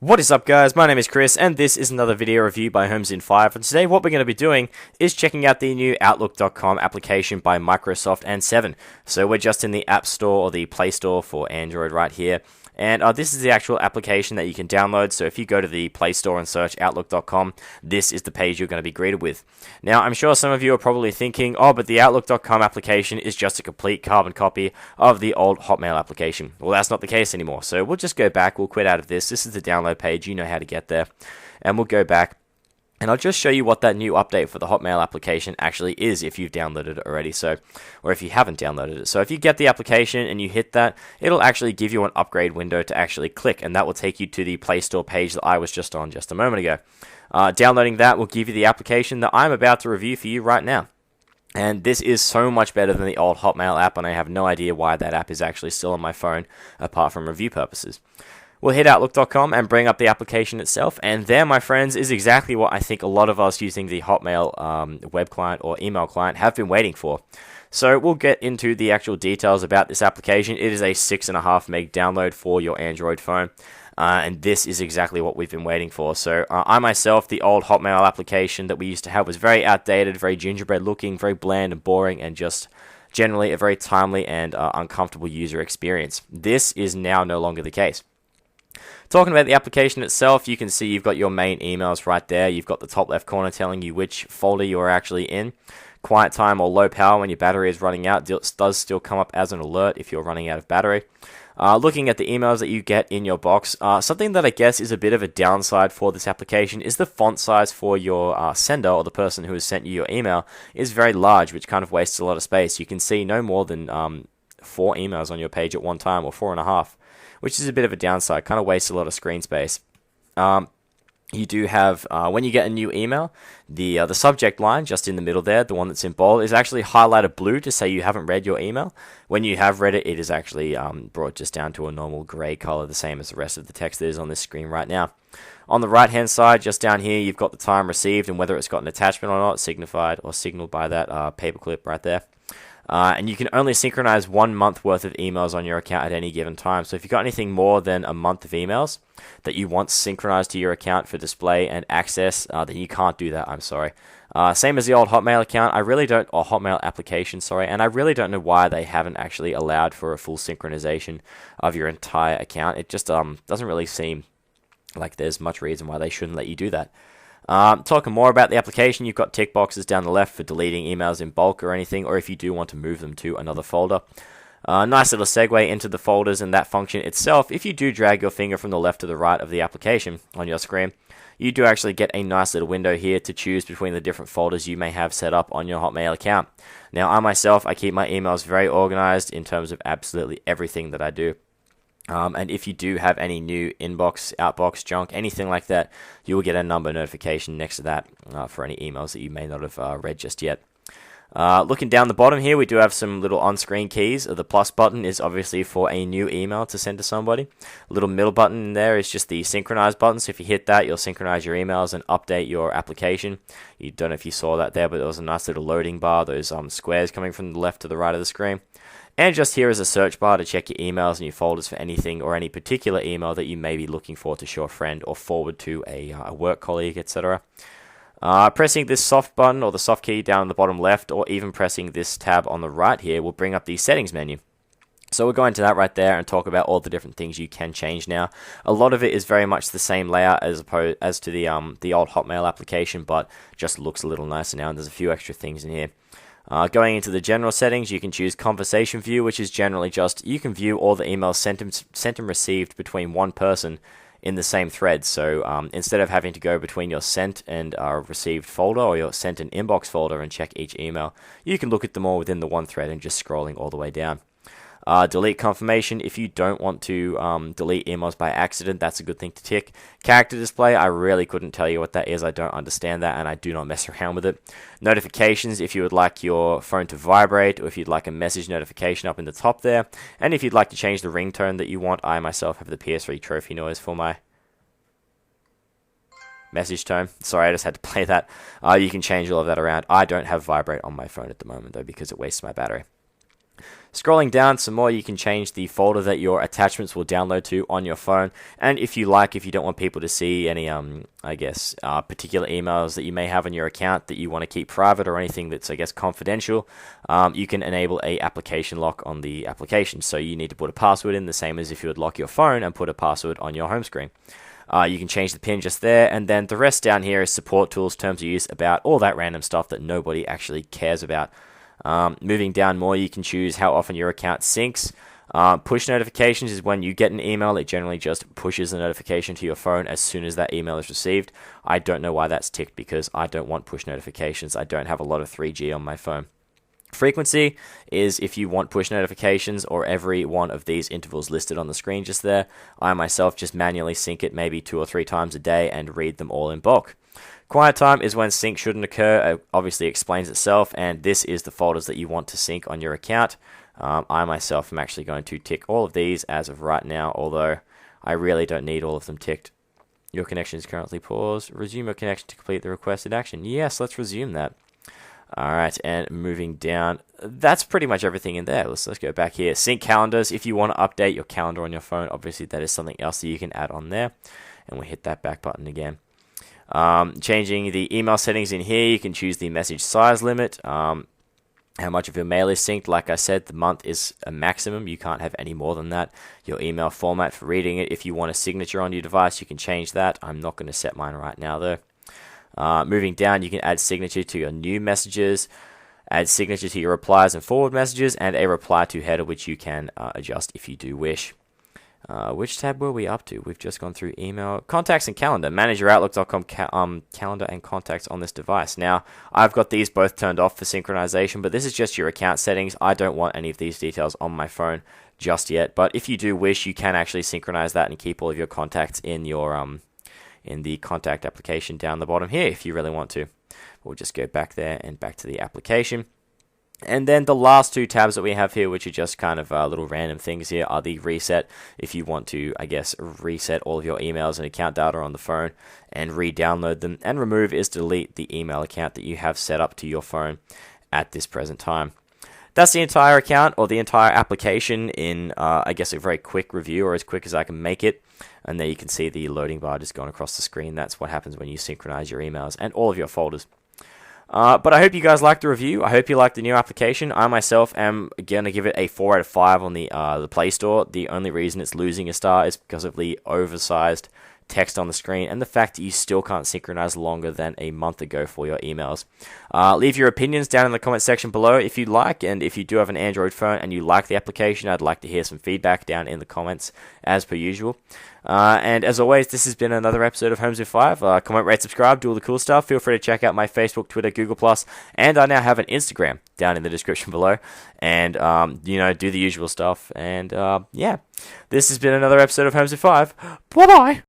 What is up, guys? My name is Chris and this is another video review by Homes in 5, and today what we're going to be doing is checking out the new Outlook.com application by Microsoft and 7. So we're just in the App Store or the Play Store for Android right here. And this is the actual application that you can download. So if you go to the Play Store and search Outlook.com, this is the page you're going to be greeted with. Now, I'm sure some of you are probably thinking, oh, but the Outlook.com application is just a complete carbon copy of the old Hotmail application. Well, that's not the case anymore. So we'll just go back. We'll quit out of this. This is the download page. You know how to get there. And we'll go back. And I'll just show you what that new update for the Hotmail application actually is if you've downloaded it already, or if you haven't downloaded it. So if you get the application and you hit that, it'll actually give you an upgrade window to actually click, and that will take you to the Play Store page that I was just on just a moment ago. Downloading that will give you the application that I'm about to review for you right now. And this is so much better than the old Hotmail app, and I have no idea why that app is actually still on my phone, apart from review purposes. We'll hit Outlook.com and bring up the application itself, and there, my friends, is exactly what I think a lot of us using the Hotmail web client or email client have been waiting for. So we'll get into the actual details about this application. It is a 6.5 meg download for your Android phone, and this is exactly what we've been waiting for. So I myself, the old Hotmail application that we used to have was very outdated, very gingerbread looking, very bland and boring, and just generally a very timely and uncomfortable user experience. This is now no longer the case. Talking about the application itself, you can see you've got your main emails right there. You've got the top left corner telling you which folder you're actually in. Quiet time or low power when your battery is running out does still come up as an alert if you're running out of battery. Looking at the emails that you get in your box, something that I guess is a bit of a downside for this application is the font size for your sender, or the person who has sent you your email, is very large, which kind of wastes a lot of space. You can see no more than 4 emails on your page at one time, or 4.5. Which is a bit of a downside, kind of wastes a lot of screen space. You do have, when you get a new email, the subject line just in the middle there, the one that's in bold, is actually highlighted blue to say you haven't read your email. When you have read it, it is actually brought just down to a normal gray color, the same as the rest of the text that is on this screen right now. On the right hand side, just down here, you've got the time received and whether it's got an attachment or not, signified or signaled by that paperclip right there. And you can only synchronize 1 month worth of emails on your account at any given time. So if you've got anything more than a month of emails that you want synchronized to your account for display and access, then you can't do that. I'm sorry. Same as the old Hotmail account. Or Hotmail application, sorry. And I really don't know why they haven't actually allowed for a full synchronization of your entire account. It just doesn't really seem like there's much reason why they shouldn't let you do that. Talking more about the application, you've got tick boxes down the left for deleting emails in bulk or anything, or if you do want to move them to another folder. Nice little segue into the folders and that function itself. If you do drag your finger from the left to the right of the application on your screen, you do actually get a nice little window here to choose between the different folders you may have set up on your Hotmail account. Now, I keep my emails very organized in terms of absolutely everything that I do. And if you do have any new inbox, outbox, junk, anything like that, you will get a number notification next to that for any emails that you may not have read just yet. Looking down the bottom here, we do have some little on-screen keys. The plus button is obviously for a new email to send to somebody. A little middle button in there is just the synchronize button. So if you hit that, you'll synchronize your emails and update your application. You don't know if you saw that there, but there was a nice little loading bar, those squares coming from the left to the right of the screen. And just here is a search bar to check your emails and your folders for anything or any particular email that you may be looking for to show a friend or forward to a work colleague, etc. Pressing this soft button or the soft key down the bottom left, or even pressing this tab on the right here, will bring up the settings menu. So we'll go into that right there and talk about all the different things you can change now. A lot of it is very much the same layout as to the old Hotmail application, but just looks a little nicer now, and there's a few extra things in here. Going into the general settings, you can choose conversation view, which is generally just you can view all the emails sent and received between one person in the same thread. So instead of having to go between your sent and received folder, or your sent and inbox folder, and check each email, you can look at them all within the one thread and just scrolling all the way down. Delete confirmation, if you don't want to delete emails by accident, that's a good thing to tick. Character display, I really couldn't tell you what that is. I don't understand that, and I do not mess around with it. Notifications, if you would like your phone to vibrate, or if you'd like a message notification up in the top there. And if you'd like to change the ringtone that you want, I myself have the PS3 trophy noise for my message tone. Sorry, I just had to play that. You can change all of that around. I don't have vibrate on my phone at the moment, though, because it wastes my battery. Scrolling down some more, you can change the folder that your attachments will download to on your phone. And if you don't want people to see any, particular emails that you may have on your account that you want to keep private or anything that's, confidential, you can enable a application lock on the application. So you need to put a password in, the same as if you would lock your phone and put a password on your home screen. You can change the pin just there, and then the rest down here is support tools, terms of use, about all that random stuff that nobody actually cares about. Moving down more, you can choose how often your account syncs. Push notifications is when you get an email, it generally just pushes a notification to your phone as soon as that email is received. I don't know why that's ticked, because I don't want push notifications. I don't have a lot of 3G on my phone. Frequency is if you want push notifications or every one of these intervals listed on the screen just there. I myself just manually sync it maybe 2 or 3 times a day and read them all in bulk. Quiet time is when sync shouldn't occur. It obviously explains itself, and this is the folders that you want to sync on your account. I myself am actually going to tick all of these as of right now, although I really don't need all of them ticked. Your connection is currently paused. Resume your connection to complete the requested action. Yes, let's resume that. Alright, and moving down, that's pretty much everything in there. Let's go back here. Sync calendars. If you want to update your calendar on your phone, obviously that is something else that you can add on there. And we'll hit that back button again. Changing the email settings in here, you can choose the message size limit, how much of your mail is synced. Like I said, the month is a maximum. You can't have any more than that. Your email format for reading it. If you want a signature on your device, you can change that. I'm not going to set mine right now, though. Moving down, you can add signature to your new messages, add signature to your replies and forward messages, and a reply to header, which you can adjust if you do wish. Which tab were we up to? We've just gone through email, contacts, and calendar. Manage your Outlook.com calendar and contacts on this device. Now, I've got these both turned off for synchronization, but this is just your account settings. I don't want any of these details on my phone just yet. But if you do wish, you can actually synchronize that and keep all of your contacts in your in the contact application down the bottom here if you really want to. We'll just go back there and back to the application. And then the last 2 tabs that we have here, which are just kind of little random things here, are the reset. If you want to, reset all of your emails and account data on the phone and re-download them. And remove is delete the email account that you have set up to your phone at this present time. That's the entire account, or the entire application, in a very quick review, or as quick as I can make it. And there you can see the loading bar just going across the screen. That's what happens when you synchronize your emails and all of your folders. But I hope you guys liked the review. I hope you liked the new application. I myself am going to give it a 4 out of 5 on the Play Store. The only reason it's losing a star is because of the oversized text on the screen and the fact that you still can't synchronize longer than a month ago for your emails. Leave your opinions down in the comment section below if you'd like, and if you do have an Android phone and you like the application, I'd like to hear some feedback down in the comments as per usual. And as always, this has been another episode of Homes in 5. Comment, rate, subscribe, do all the cool stuff. Feel free to check out my Facebook, Twitter, Google+, and I now have an Instagram down in the description below. And, do the usual stuff. And, this has been another episode of Homes in 5. Bye-bye!